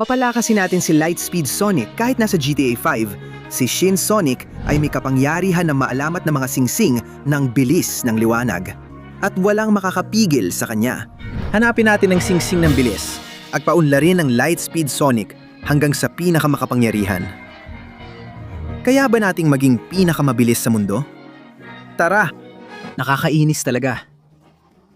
Papalakasin natin si Lightspeed Sonic kahit nasa GTA 5. Si Shin Sonic ay may kapangyarihan na maalamat ng mga singsing ng bilis ng liwanag. At walang makakapigil sa kanya. Hanapin natin ang singsing ng bilis at paunlarin ang Lightspeed Sonic hanggang sa pinakamakapangyarihan. Kaya ba nating maging pinakamabilis sa mundo? Tara! Nakakainis talaga.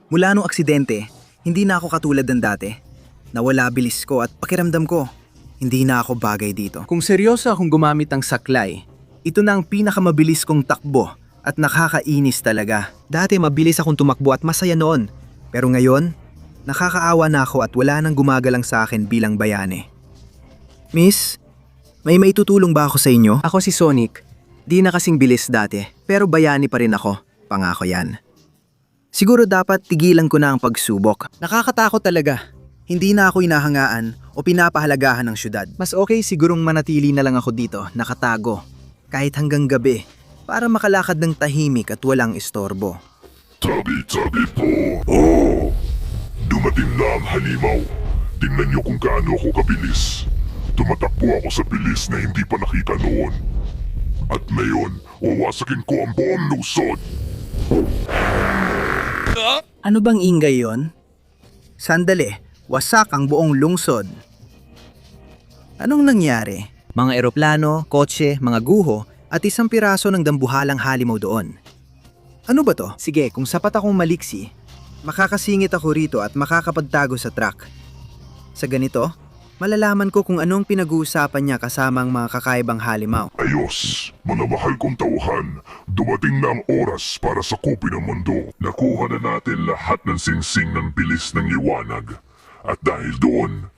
Mula nung aksidente, hindi na ako katulad ng dati. Nawala bilis ko at pakiramdam ko, hindi na ako bagay dito. Kung seryoso akong gumamit ng saklay, ito na ang pinakamabilis kong takbo at nakakainis talaga. Dati mabilis akong tumakbo at masaya noon. Pero ngayon, nakakaawa na ako at wala nang gumagalang sa akin bilang bayani. Miss, may maitutulong ba ako sa inyo? Ako si Sonic. Di na kasing bilis dati, pero bayani pa rin ako. Pangako yan. Siguro dapat tigilan ko na ang pagsubok. Nakakatakot talaga. Hindi na ako inahangaan o pinapahalagahan ng syudad. Mas okay sigurong manatili na lang ako dito, nakatago. Kahit hanggang gabi, para makalakad ng tahimik at walang istorbo. Tabi-tabi po. Oh! Dumating na ang halimaw. Tingnan niyo kung gaano ako kabilis. Tumatakbo ako sa bilis na hindi pa nakita noon. At ngayon, wawasakin ko ang buong lungsod. Ano bang ingay yon? Sandali. Wasak ang buong lungsod. Anong nangyari? Mga eroplano, kotse, mga guho, at isang piraso ng dambuhalang halimaw doon. Ano ba to? Sige, kung sapat akong maliksi, makakasingit ako rito at makakapagtago sa truck. Sa ganito, malalaman ko kung anong pinag-uusapan niya kasama ang mga kakaibang halimaw. Ayos, mga mahal kong tauhan, dumating na ang oras para sakupin ang mundo. Nakuha na natin lahat ng singsing ng bilis ng liwanag. At dahil doon,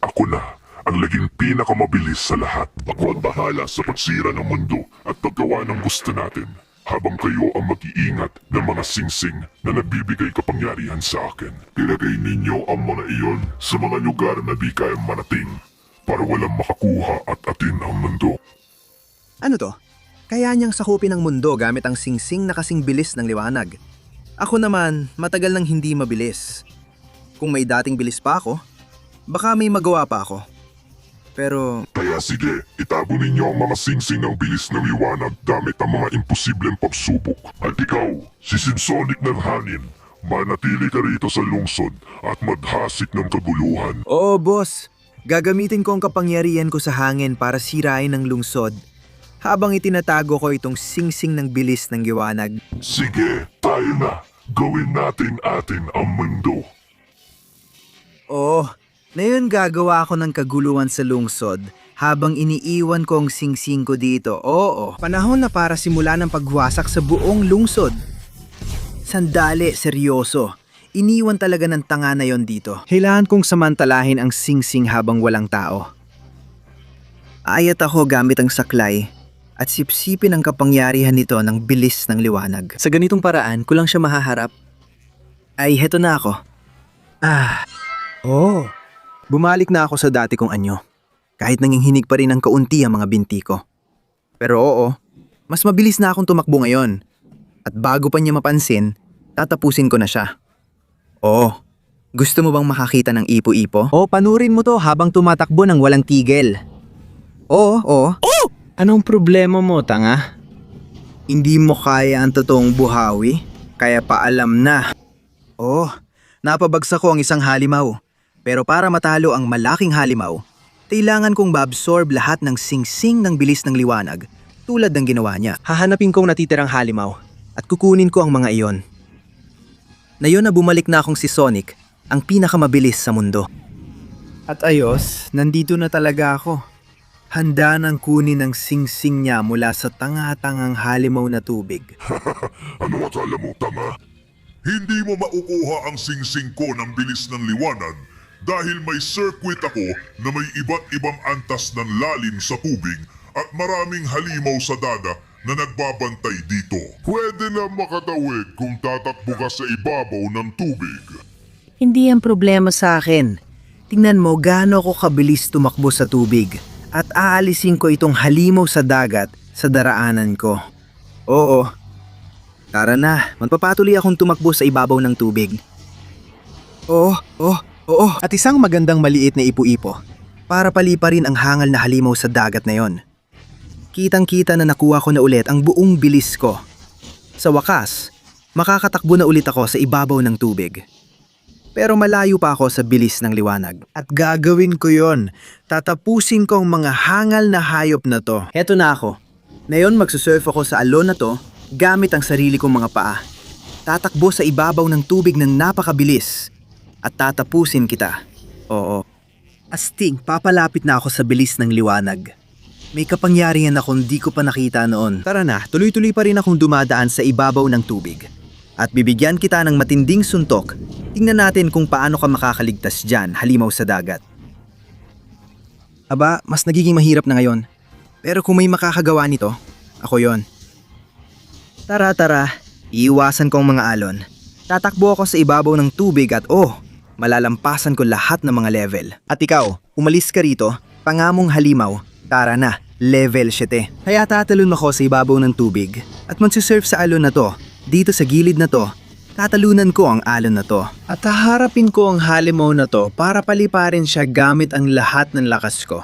ako na ang naging pinakamabilis sa lahat. Ako ang bahala sa pagsira ng mundo at paggawa ng gusto natin, habang kayo ang mag-iingat ng mga singsing na nagbibigay kapangyarihan sa akin. Ilagay ninyo ang mga iyon sa mga lugar na di kayang marating para walang makakuha at atin ang mundo. Ano to? Kaya niyang sakupin ang mundo gamit ang singsing na kasing bilis ng liwanag. Ako naman, matagal nang hindi mabilis. Kung may dating bilis pa ako, baka may magawa pa ako. Pero... Kaya sige, itago ninyo ang mga singsing ng bilis ng liwanag gamit ang mga imposibleng pagsubok. At ikaw, si Sonic ng hangin, manatili ka rito sa lungsod at maghasik ng kaguluhan. Oo, boss. Gagamitin ko ang kapangyarihan ko sa hangin para sirain ang lungsod habang itinatago ko itong singsing ng bilis ng liwanag. Sige, tayo na. Gawin natin ang mundo. Oo, ngayon gagawa ako ng kaguluhan sa lungsod habang iniiwan ko ang singsing ko dito. Oo, panahon na para simulan ang pagwasak sa buong lungsod. Sandali, seryoso. Iniwan talaga ng tanga na yon dito. Kailangan kong samantalahin ang singsing habang walang tao. Ayat ako gamit ang saklay at sipsipin ang kapangyarihan nito ng bilis ng liwanag. Sa ganitong paraan, ko lang siya mahaharap. Ay, heto na ako. Oh, bumalik na ako sa dati kong anyo. Kahit nanginginig pa rin ang kaunti ang mga binti ko. Pero oo, mas mabilis na akong tumakbo ngayon. At bago pa niya mapansin, tatapusin ko na siya. Oh, gusto mo bang makakita ng ipo-ipo? Oh, panurin mo to habang tumatakbo ng walang tigil. Oo. Oh! Anong problema mo, tanga? Hindi mo kaya ang totoong buhawi? Kaya paalam na. Oh, napabagsak ko ang isang halimaw. Pero para matalo ang malaking halimaw, kailangan kong ma-absorb lahat ng singsing ng bilis ng liwanag tulad ng ginawa niya. Hahanapin kong natitirang halimaw at kukunin ko ang mga iyon. Ngayon na bumalik na akong si Sonic, ang pinakamabilis sa mundo. At ayos, nandito na talaga ako. Handa nang kunin ang singsing niya mula sa tanga-tangang halimaw na tubig. Ano akala mo, tanga? Hindi mo maukuha ang singsing ko ng bilis ng liwanag dahil may circuit ako na may iba't ibang antas ng lalim sa tubig at maraming halimaw sa dagat na nagbabantay dito. Pwede na makatawid kung tatakbo ka sa ibabaw ng tubig. Hindi ang problema sa akin. Tingnan mo gaano ako kabilis tumakbo sa tubig at aalisin ko itong halimaw sa dagat sa daraanan ko. Oo. Tara na, magpapatuloy akong tumakbo sa ibabaw ng tubig. Oo. At isang magandang maliit na ipo-ipo. para paliparin ang hangal na halimaw sa dagat na yon. Kitang-kita na nakuha ko na ulit ang buong bilis ko. Sa wakas, makakatakbo na ulit ako sa ibabaw ng tubig. Pero malayo pa ako sa bilis ng liwanag. At gagawin ko yon. Tatapusin ko ang mga hangal na hayop na to. Heto na ako. Ngayon magsusurf ako sa alon na to gamit ang sarili kong mga paa. Tatakbo sa ibabaw ng tubig ng napakabilis. At tatapusin kita. Oo. Astig, papalapit na ako sa bilis ng liwanag. May kapangyarihan akong di ko pa nakita noon. Tara na, tuloy-tuloy pa rin akong dumadaan sa ibabaw ng tubig. At bibigyan kita ng matinding suntok. Tingnan natin kung paano ka makakaligtas dyan, halimaw sa dagat. Aba, mas nagiging mahirap na ngayon. Pero kung may makakagawa nito, ako yon. Tara, iiwasan ko ang mga alon. Tatakbo ako sa ibabaw ng tubig at malalampasan ko lahat ng mga level. At ikaw, umalis ka rito, pangamong halimaw, tara na, level 7. Kaya tatalon ako sa ibabaw ng tubig at magsusurf sa alon na to. Dito sa gilid na to, tatalunan ko ang alon na to. At haharapin ko ang halimaw na to para paliparin siya gamit ang lahat ng lakas ko.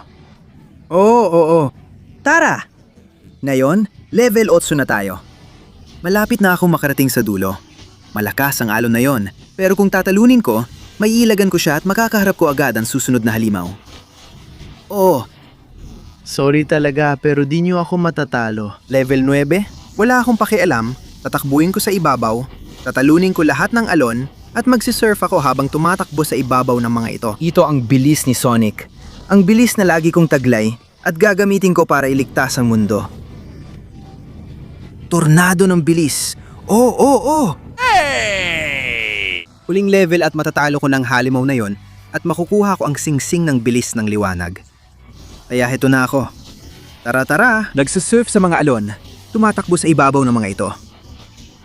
Oo. Tara! Ngayon, level 8 na tayo. Malapit na akong makarating sa dulo. Malakas ang alon na yon, pero kung tatalunin ko, maiilagan ko siya at makakaharap ko agad ang susunod na halimaw. Sorry talaga pero di nyo ako matatalo. Level 9? Wala akong pakialam. Tatakbuhin ko sa ibabaw, tatalunin ko lahat ng alon, at magsisurf ako habang tumatakbo sa ibabaw ng mga ito. Ito ang bilis ni Sonic. Ang bilis na lagi kong taglay at gagamitin ko para iligtas ang mundo. Tornado ng bilis. Hey! Huling level at matatalo ko ng halimaw na yon at makukuha ko ang singsing ng bilis ng liwanag. Kaya heto na ako. Tara! Nagsusurf sa mga alon, tumatakbo sa ibabaw ng mga ito.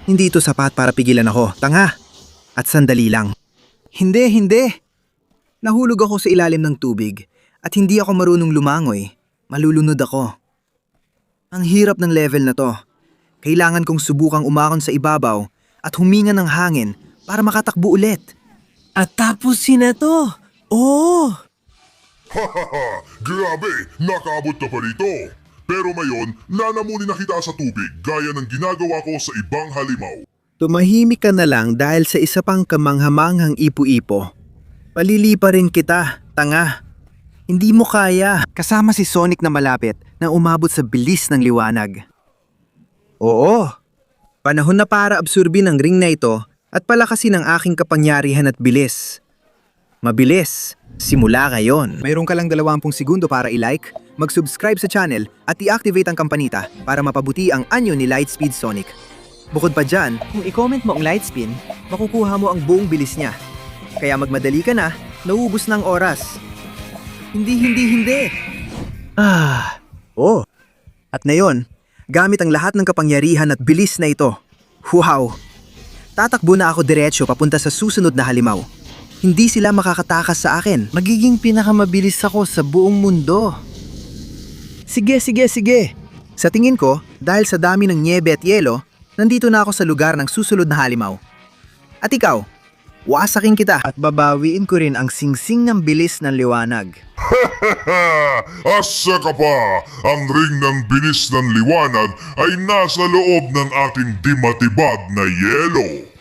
Hindi ito sapat para pigilan ako, tanga. At sandali lang. Hindi. Nahulog ako sa ilalim ng tubig at hindi ako marunong lumangoy. Malulunod ako. Ang hirap ng level na to. Kailangan kong subukang umakon sa ibabaw at huminga ng hangin para makatakbo ulit. At tapusin na to. Hahaha! Grabe! Nakaabot ka pa rito! Pero ngayon, lalamunin na kita sa tubig gaya ng ginagawa ko sa ibang halimaw. Tumahimik ka na lang dahil sa isa pang kamanghamanghang ipo-ipo. Palilipa rin kita, tanga. Hindi mo kaya. Kasama si Sonic na malapit na umabot sa bilis ng liwanag. Oo. Panahon na para absorbin ang ring na ito at palakasin ang aking kapangyarihan at bilis. Mabilis. Simula ngayon. Mayroon ka lang 20 segundo para i-like, mag-subscribe sa channel at i-activate ang kampanita para mapabuti ang anyo ni Lightspeed Sonic. Bukod pa dyan, kung i-comment mo ang Lightspin, makukuha mo ang buong bilis niya. Kaya magmadali ka na, naubos ng oras. Hindi. At ngayon, gamit ang lahat ng kapangyarihan at bilis na ito. Wow! Tatakbo na ako diretsyo papunta sa susunod na halimaw. Hindi sila makakatakas sa akin. Magiging pinakamabilis ako sa buong mundo. Sige. Sa tingin ko, dahil sa dami ng nyebe at yelo, nandito na ako sa lugar ng susunod na halimaw. At ikaw, wasakin kita. At babawiin ko rin ang singsing ng bilis ng liwanag. Asa ka pa! Ang ring ng bilis ng liwanag ay nasa loob ng ating di matibag na yelo.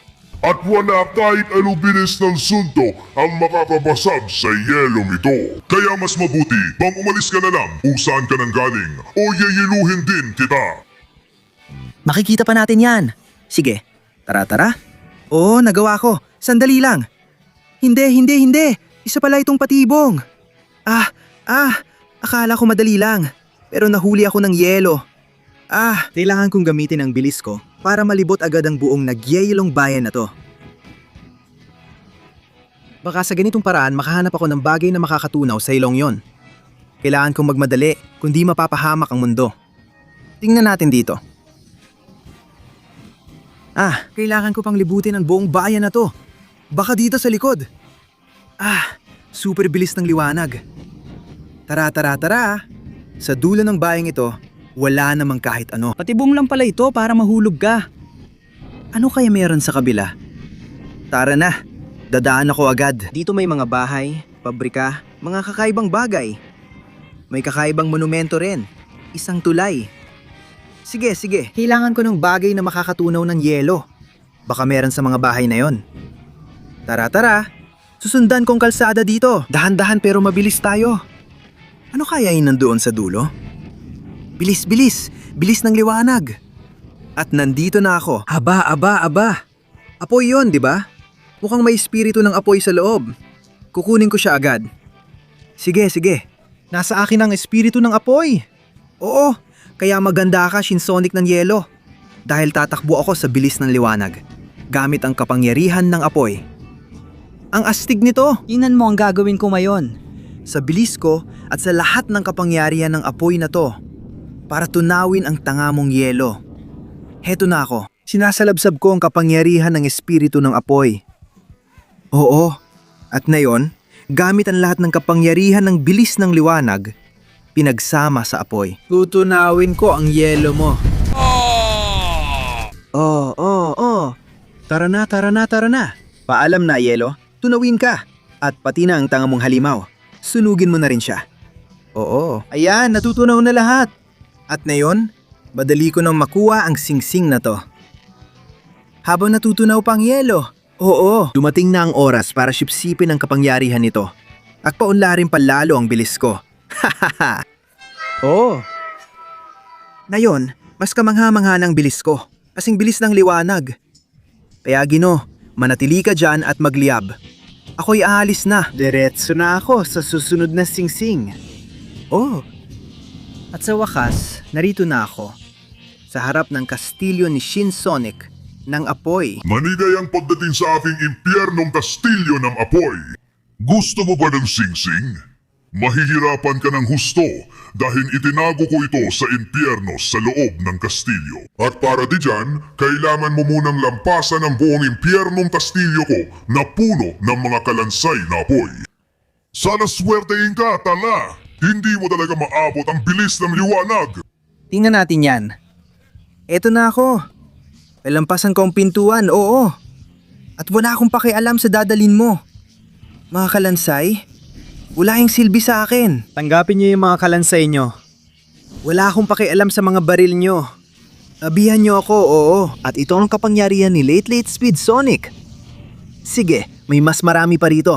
At wala kahit anong bilis ng sunto ang makakabasag sa yelong ito. Kaya mas mabuti bang umalis ka na lang kung saan ka nang galing o yeyeluhin din kita. Makikita pa natin yan. Sige, tara. Nagawa ko. Sandali lang. Hindi. Isa pala itong patibong. Akala ko madali lang. Pero nahuli ako ng yelo. Kailangan kong gamitin ang bilis ko para malibot agad ang buong nagyeyelong bayan na to. Baka sa ganitong paraan makahanap ako ng bagay na makakatunaw sa ilong yon. Kailangan kong magmadali kundi mapapahamak ang mundo. Tingnan natin dito. Kailangan ko pang libutin ang buong bayan na to. Baka dito sa likod. Super bilis ng liwanag. Tara. Sa dulo ng bayang ito, wala namang kahit ano. Patibong lang pala ito para mahulog ka. Ano kaya meron sa kabila? Tara na, dadaan ako agad. Dito may mga bahay, pabrika, mga kakaibang bagay. may kakaibang monumento rin. Isang tulay. Sige, sige. Kailangan ko ng bagay na makakatunaw ng yelo. Baka meron sa mga bahay na yon. Tara, tara. Susundan kong kalsada dito. Dahan-dahan pero mabilis tayo. Ano kaya yun nandoon sa dulo? Bilis, bilis. Bilis ng liwanag. At nandito na ako. Aba, aba, aba. Apoy yon, di ba? Mukhang may espiritu ng apoy sa loob. Kukunin ko siya agad. Sige, sige. Nasa akin ang espiritu ng apoy. Oo, kaya maganda ka, Shinsonic ng yelo. Dahil tatakbo ako sa bilis ng liwanag. Gamit ang kapangyarihan ng apoy. Ang astig nito. Tingnan mo ang gagawin ko ngayon. Sa bilis ko at sa lahat ng kapangyarihan ng apoy na to. Para tunawin ang tanga mong yelo. Heto na ako. Sinasalabsab ko ang kapangyarihan ng espiritu ng apoy. Oo. At ngayon, gamit ang lahat ng kapangyarihan ng bilis ng liwanag, pinagsama sa apoy. Tutunawin ko ang yelo mo. Oh. Tara na, tara na, tara na. Paalam na, yelo. Tunawin ka. At pati na ang tanga mong halimaw. Sunugin mo na rin siya. Oo. Ayan, natutunaw na lahat. At ngayon, madali ko nang makuha ang singsing na to. Habang natutunaw pa ang yelo. Oo, dumating na ang oras para sipsipin ang kapangyarihan nito. At paunlarin pa lalo ang bilis ko. Hahaha. Oo. Ngayon, mas kamangha-mangha ng bilis ko. Kasing bilis ng liwanag. Kaya Gino, manatili ka dyan at magliyab. Ako'y aalis na. Diretso na ako sa susunod na singsing. Oh. At sa wakas, narito na ako. Sa harap ng kastilyo ni Shinsonic ng apoy. Manigayang pagdating sa aking impyernong kastilyo ng apoy. Gusto mo ba ng singsing? Mahihirapan ka ng husto dahil itinago ko ito sa impyerno sa loob ng kastilyo. At para di dyan, kailangan mo munang lampasan ang buong impyernong kastilyo ko na puno ng mga kalansay na apoy. Sana swertein ka, tala! Hindi mo talaga maabot ang bilis ng liwanag! Tingnan natin yan. Eto na ako. Palampasan ko ang pintuan, oo. At wala akong pakialam sa dadalin mo. Mga kalansay, wala yung silbi sa akin. Tanggapin niyo yung mga kalansay nyo. Wala akong pakialam sa mga baril nyo. Abihan nyo ako, oo. At ito ang kapangyarihan ni Late Speed Sonic. Sige, may mas marami pa rito.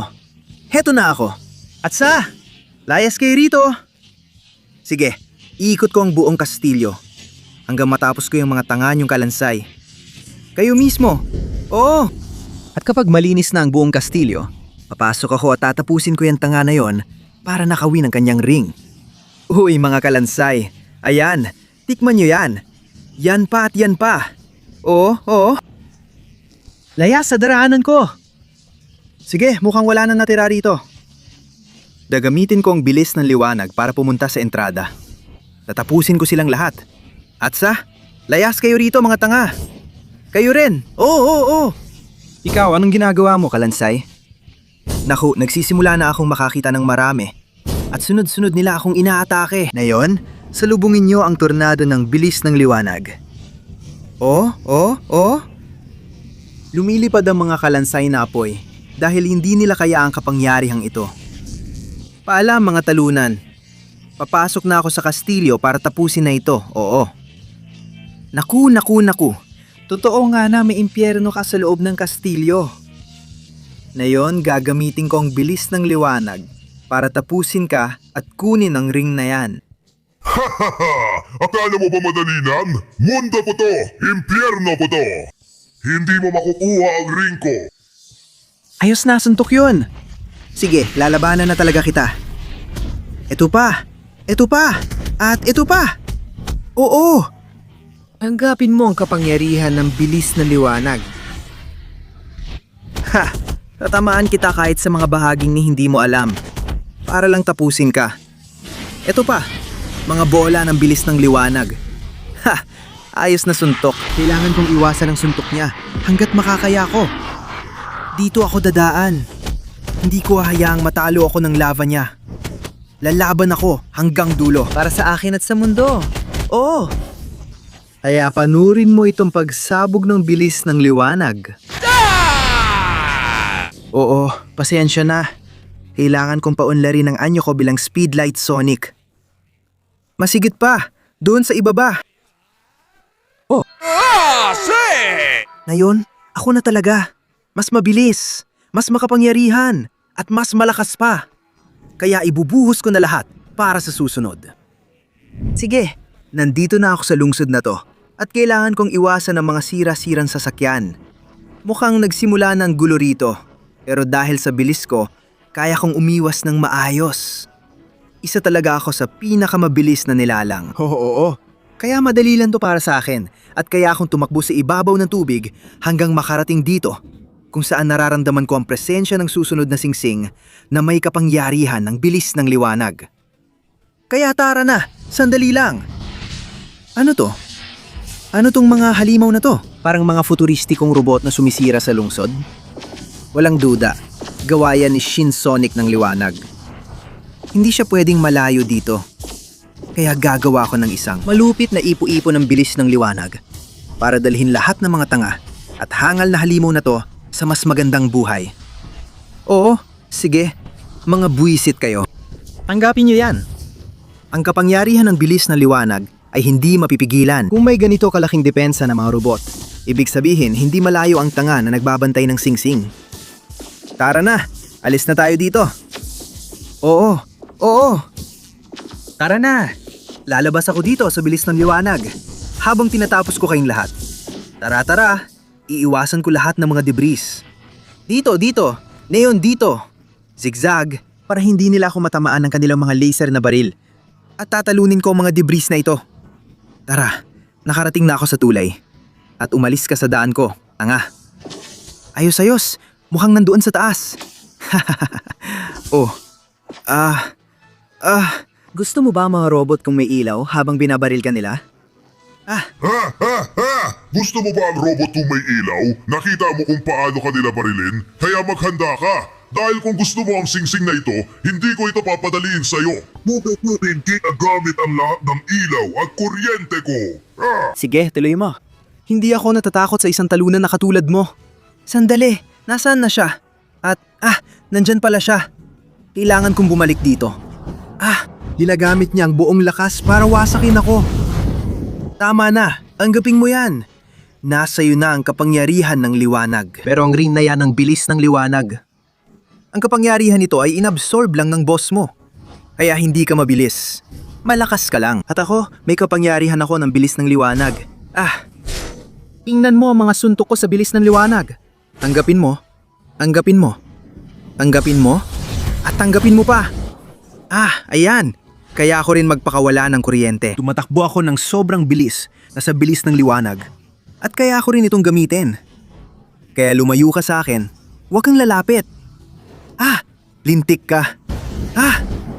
Heto na ako. Atsa, layas kayo rito. Sige, iikot ko ang buong kastilyo. Hanggang matapos ko yung mga tanga nyong kalansay. Kayo mismo. Oo. At kapag malinis na ang buong kastilyo, papasok ako at tatapusin ko yung tanga na yon para nakawin ang kanyang ring. Uy mga kalansay, ayan, tikman nyo yan. Yan pa at yan pa. Oo. Layas sa daraanan ko. Sige, mukhang wala na natira rito. Gagamitin ko ang bilis ng liwanag para pumunta sa entrada. Tatapusin ko silang lahat. Atsa, layas kayo rito mga tanga. Kayo rin. Oo. Ikaw, anong ginagawa mo, kalansay? Naku, nagsisimula na akong makakita ng marami. At sunod-sunod nila akong inaatake. Ngayon, salubungin niyo ang tornado ng bilis ng liwanag. Oh. Lumilipad ang mga kalansay na apoy dahil hindi nila kaya ang kapangyarihang ito. Paalam mga talunan. Papasok na ako sa kastilyo para tapusin na ito, oo. Naku. Totoo nga na may impyerno ka sa loob ng kastilyo. Ngayon, gagamitin ko ang bilis ng liwanag para tapusin ka at kunin ang ring na yan. Hahaha! Akala mo ba madali lang? Mundo ko to! Impyerno ko to! Hindi mo makukuha ang ring ko! Ayos na, suntok yun. Sige, lalabanan na talaga kita. Ito pa, at ito pa. Oo. Tanggapin mo ang kapangyarihan ng bilis na liwanag. Ha! Tatamaan kita kahit sa mga bahaging ni hindi mo alam. Para lang tapusin ka. Ito pa, mga bola ng bilis ng liwanag. Ha! Ayos na suntok. Kailangan kong iwasan ang suntok niya hanggat makakaya ko. Dito ako dadaan. Hindi ko hahayaang matalo ako ng lava niya. Lalaban ako hanggang dulo. Para sa akin at sa mundo. Oo. Kaya panurin mo itong pagsabog ng bilis ng liwanag. Oo, pasensya na. Kailangan kong paunlarin ang anyo ko bilang Speedlight Sonic. Masigit pa, doon sa ibaba. Oh. Ngayon, ako na talaga. Mas mabilis, mas makapangyarihan, at mas malakas pa. Kaya ibubuhos ko na lahat para sa susunod. Sige, nandito na ako sa lungsod na to at kailangan kong iwasan ang mga sira-sirang sasakyan. Mukhang nagsimula ng gulo rito, pero dahil sa bilis ko, kaya kong umiwas ng maayos. Isa talaga ako sa pinakamabilis na nilalang. Oo. Kaya madali lang to para sa akin at kaya akong tumakbo sa ibabaw ng tubig hanggang makarating dito kung saan nararamdaman ko ang presensya ng susunod na singsing na may kapangyarihan ng bilis ng liwanag. Kaya tara na, sandali lang. Ano to? Ano tong mga halimaw na to? Parang mga futuristikong robot na sumisira sa lungsod? Walang duda, gawa yan ni Shin Sonic ng liwanag. Hindi siya pwedeng malayo dito. Kaya gagawa ko ng isang malupit na ipo-ipo ng bilis ng liwanag para dalhin lahat ng mga tanga at hangal na halimaw na to sa mas magandang buhay. Oo, sige, mga buwisit kayo. Tanggapin niyo yan. Ang kapangyarihan ng bilis ng liwanag ay hindi mapipigilan kung may ganito kalaking depensa ng mga robot. Ibig sabihin, hindi malayo ang tanga na nagbabantay ng singsing. Tara na, alis na tayo dito. Oo. Tara na, lalabas ako dito sa bilis ng liwanag habang tinatapos ko kayong lahat. Tara, iiwasan ko lahat ng mga debris. Dito, neon dito. Zigzag para hindi nila ako matamaan ng kanilang mga laser na baril. At tatalunin ko ang mga debris na ito. Tara, nakarating na ako sa tulay. At umalis ka sa daan ko, tanga. Ayos, mukhang nandoon sa taas. Gusto mo ba mga robot kung may ilaw habang binabaril ka nila? Gusto mo ba ang robot kung may ilaw? Nakita mo kung paano ka nila barilin? Kaya maghanda ka! Dahil kung gusto mo ang singsing na ito, hindi ko ito papadaliin sa'yo. Mupuputin ginagamit ang lahat ng ilaw at kuryente ko. Sige, tuloy mo. Hindi ako natatakot sa isang talunan na katulad mo. Sandali, nasaan na siya? At, nandyan pala siya. Kailangan kong bumalik dito. Ginagamit niya ang buong lakas para wasakin ako. Tama na, tanggapin mo yan. Nasa iyo na ang kapangyarihan ng liwanag. Pero ang ring na yan ang bilis ng liwanag. Ang kapangyarihan nito ay inabsorb lang ng boss mo. Kaya hindi ka mabilis. Malakas ka lang. At ako, may kapangyarihan ako ng bilis ng liwanag. Tingnan mo ang mga suntok ko sa bilis ng liwanag. Tanggapin mo. Tanggapin mo. Tanggapin mo. At tanggapin mo pa. Ayan. Kaya ako rin magpakawala ng kuryente. Tumatakbo ako ng sobrang bilis na sa bilis ng liwanag. At kaya ako rin itong gamitin. Kaya lumayo ka sa akin. Huwag kang lalapit. Lintik ka.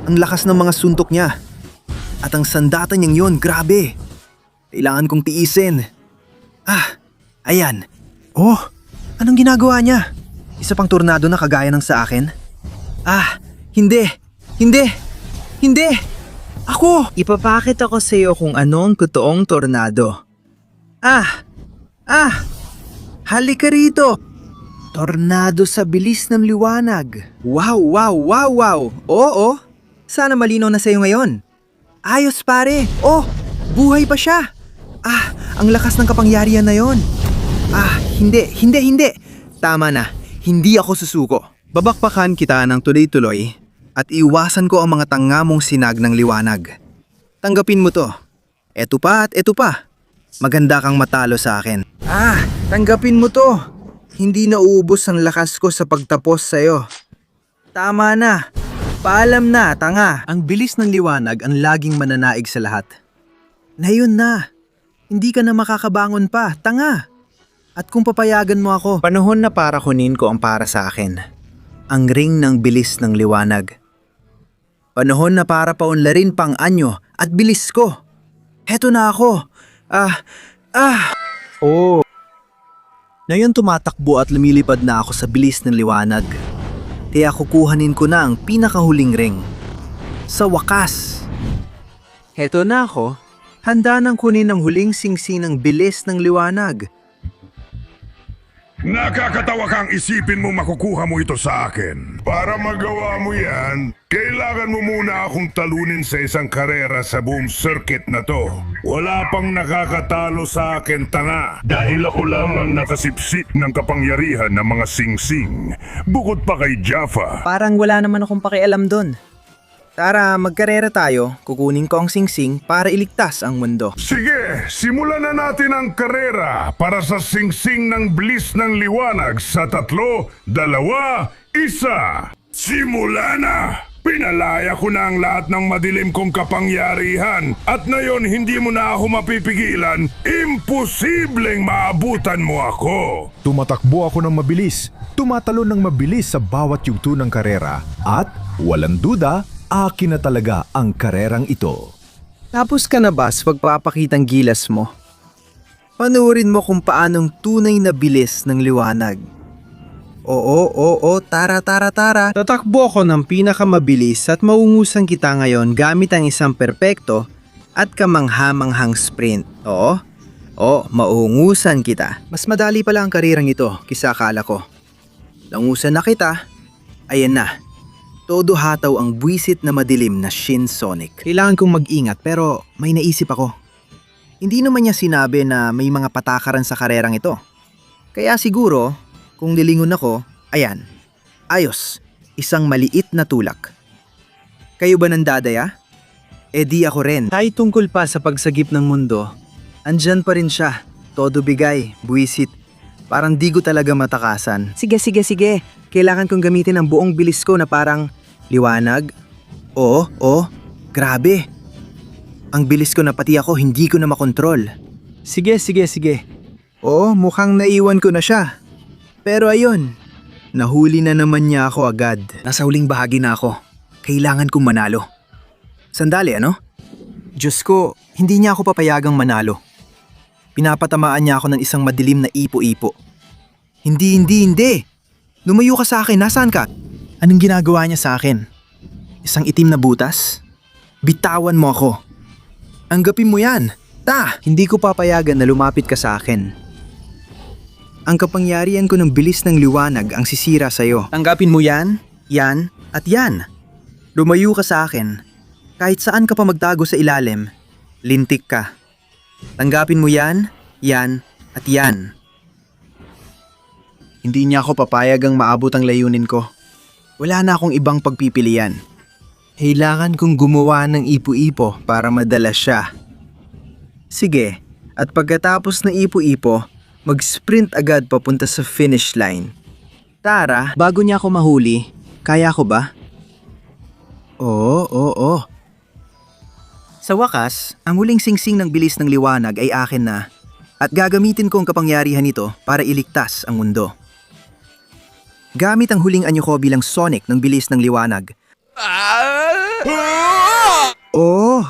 Ang lakas ng mga suntok niya. At ang sandatan niyang yon, grabe. Kailangan kong tiisin. Ayan. Anong ginagawa niya? Isa pang tornado na kagaya ng sa akin? Hindi. Ako! Ipapakita ko sa iyo kung ano ang totoong tornado. Halika rito! Tornado sa bilis ng liwanag. Wow! Oo. Sana malinaw na sa iyo ngayon. Ayos pare! Buhay pa siya! Ang lakas ng kapangyarihan na yon. Hindi. Tama na, hindi ako susuko. Babakpakan kita ng tuloy-tuloy at iwasan ko ang mga tanga mong sinag ng liwanag. Tanggapin mo to. Eto pa at eto pa. Maganda kang matalo sa akin. Tanggapin mo to. Hindi na uubos ang lakas ko sa pagtapos sa'yo. Tama na. Paalam na, tanga. Ang bilis ng liwanag ang laging mananaig sa lahat. Ngayon na. Hindi ka na makakabangon pa, tanga. At kung papayagan mo ako, panahon na para kunin ko ang para sa akin. Ang ring ng bilis ng liwanag. Panahon na para paunlarin pang anyo at bilis ko. Heto na ako. Ngayon tumatakbo at lumilipad na ako sa bilis ng liwanag. Kaya kukuhanin ko na ang pinakahuling ring. Sa wakas. Heto na ako. Handa nang kunin ang huling singsing ng bilis ng liwanag. Nakakatawa kang isipin mo makukuha mo ito sa akin. Para magawa mo yan, kailangan mo muna akong talunin sa isang karera sa buong circuit na to. Wala pang nakakatalo sa akin, tanga. Dahil ako lang ang nakasipsip ng kapangyarihan ng mga singsing. Bukod pa kay Jaffa. Parang wala naman akong pakialam doon. Tara, magkarera tayo. Kukunin ko ang singsing para iligtas ang mundo. Sige, simulan na natin ang karera para sa singsing ng bilis ng liwanag sa 3, 2, 1. Simula na! Pinalaya ko na ang lahat ng madilim kong kapangyarihan at ngayon hindi mo na ako mapipigilan. Imposibleng maabutan mo ako! Tumatakbo ako ng mabilis, tumatalo ng mabilis sa bawat yugto ng karera at, walang duda, akin na talaga ang karerang ito. Tapos ka na ba sa pagpapakitang gilas mo? Panuorin mo kung paanong tunay na bilis ng liwanag. Oo, tara. Tatakbo ako ng pinakamabilis at maungusan kita ngayon gamit ang isang perpekto at kamanghamanghang sprint. Oo, maungusan kita. Mas madali pala ang karirang ito kisa akala ko. Nangusan na kita, ayan na. Todo hataw ang buwisit na madilim na Shin Sonic. Kailangan kong mag-ingat pero may naisip ako. Hindi naman niya sinabi na may mga patakaran sa karerang ito. Kaya siguro, kung lilingon ako, ayan. Ayos, isang maliit na tulak. Kayo ba nandadaya? Eh di ako rin. Kahit tungkol pa sa pagsagip ng mundo, andyan pa rin siya. Todo bigay, buwisit. Parang di ko talaga matakasan. Sige. Kailangan kong gamitin ang buong bilis ko na parang liwanag. Oo, grabe. Ang bilis ko na pati ako hindi ko na makontrol. Sige. Oo, mukhang naiwan ko na siya. Pero ayun, nahuli na naman niya ako agad. Nasa huling bahagi na ako. Kailangan kong manalo. Sandali, ano? Diyos ko, hindi niya ako papayagang manalo. Pinapatamaan niya ako ng isang madilim na ipo-ipo. Hindi. Lumayo ka sa akin, nasaan ka? Anong ginagawa niya sa akin? Isang itim na butas? Bitawan mo ako. Anggapin mo yan. Hindi ko papayagan na lumapit ka sa akin. Ang kapangyarihan ko ng bilis ng liwanag ang sisira sa'yo. Tanggapin mo yan, at yan. Lumayo ka sa akin. Kahit saan ka pa magtago sa ilalim, lintik ka. Tanggapin mo yan, at yan. Hindi niya ako papayagang maabot ang layunin ko. Wala na akong ibang pagpipilian. Kailangan kong gumawa ng ipo-ipo para madala siya. Sige, at pagkatapos ng ipo-ipo, mag-sprint agad papunta sa finish line. Tara, bago niya ako mahuli, kaya ko ba? Oo. Sa wakas, ang huling singsing ng bilis ng liwanag ay akin na at gagamitin ko ang kapangyarihan nito para iligtas ang mundo. Gamit ang huling anyo ko bilang Sonic ng bilis ng liwanag. Oh,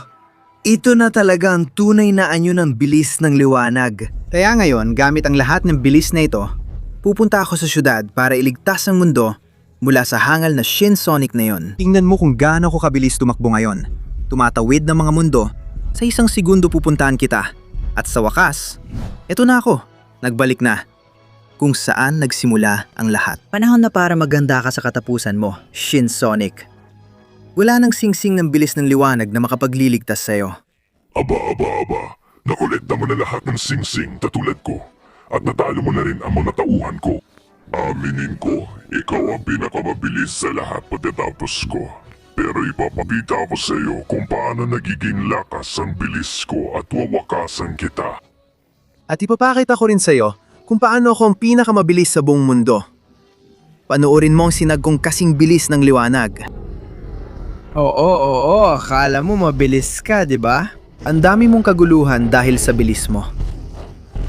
ito na talaga ang tunay na anyo ng bilis ng liwanag. Kaya ngayon, gamit ang lahat ng bilis na ito, pupunta ako sa syudad para iligtas ang mundo mula sa hangal na Shin Sonic na yon. Tingnan mo kung gaano ko kabilis tumakbo ngayon. Tumatawid ng mga mundo, sa isang segundo pupuntahan kita. At sa wakas, eto na ako, nagbalik na. Kung saan nagsimula ang lahat. Panahon na para maganda ka sa katapusan mo, Shin Sonic. Wala nang singsing ng bilis ng liwanag na makapagliligtas sa'yo. Aba. Nakulit na mo na lahat ng singsing katulad ko. At natalo mo na rin ang mga tauhan ko. Aminin ko, ikaw ang pinakamabilis sa lahat pagkatapos ko. Pero ipapakita ko sa iyo kung paano nagiging lakas ang bilis ko at wawakasan kita. At ipapakita ko rin sa'yo kung paano ako ang pinakamabilis sa buong mundo. Panoorin mo ang sinag kong kasing bilis ng liwanag. Oo, akala mo mabilis ka, di ba? Ang dami mong kaguluhan dahil sa bilis mo.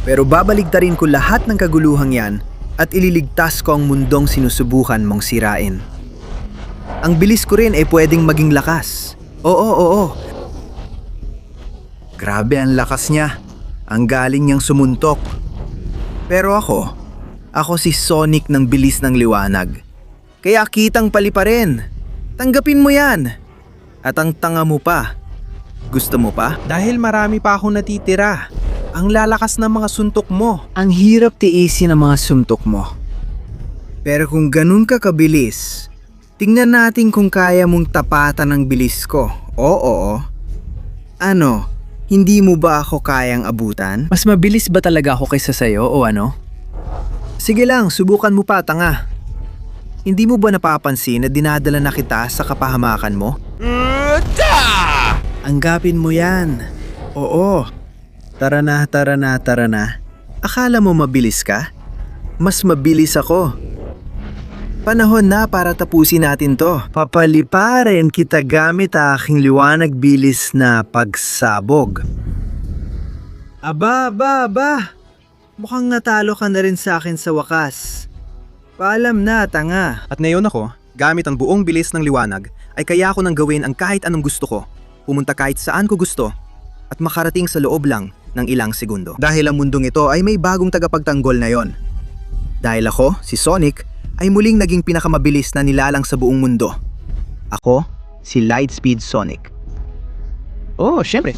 Pero babaligtarin ko lahat ng kaguluhang yan at ililigtas ko ang mundong sinusubukan mong sirain. Ang bilis ko rin ay pwedeng maging lakas. Oo. Grabe ang lakas niya. Ang galing niyang sumuntok. Pero ako si Sonic ng bilis ng liwanag. Kaya kitang pali pa rin. Tanggapin mo yan. At ang tanga mo pa. Gusto mo pa? Dahil marami pa akong natitira. Ang lalakas ng mga suntok mo. Ang hirap tiisin ang mga suntok mo. Pero kung ganun ka kabilis, tingnan natin kung kaya mong tapatan ang bilis ko. Oo. Ano, hindi mo ba ako kayang abutan? Mas mabilis ba talaga ako kaysa sayo o ano? Sige lang, subukan mo pa, tanga. Hindi mo ba napapansin na dinadala na kita sa kapahamakan mo? Anggapin mo yan. Oo. Tara na. Akala mo mabilis ka? Mas mabilis ako. Panahon na para tapusin natin to. Papaliparin kita gamit aking liwanag bilis na pagsabog. Aba. Mukhang natalo ka na rin sa akin sa wakas. Paalam na, tanga. At ngayon ako, gamit ang buong bilis ng liwanag, ay kaya ko nang gawin ang kahit anong gusto ko, pumunta kahit saan ko gusto, at makarating sa loob lang ng ilang segundo. Dahil ang mundong ito ay may bagong tagapagtanggol na yon. Dahil ako, si Sonic, ay muling naging pinakamabilis na nilalang sa buong mundo. Ako, si Lightspeed Sonic. Oh, syempre.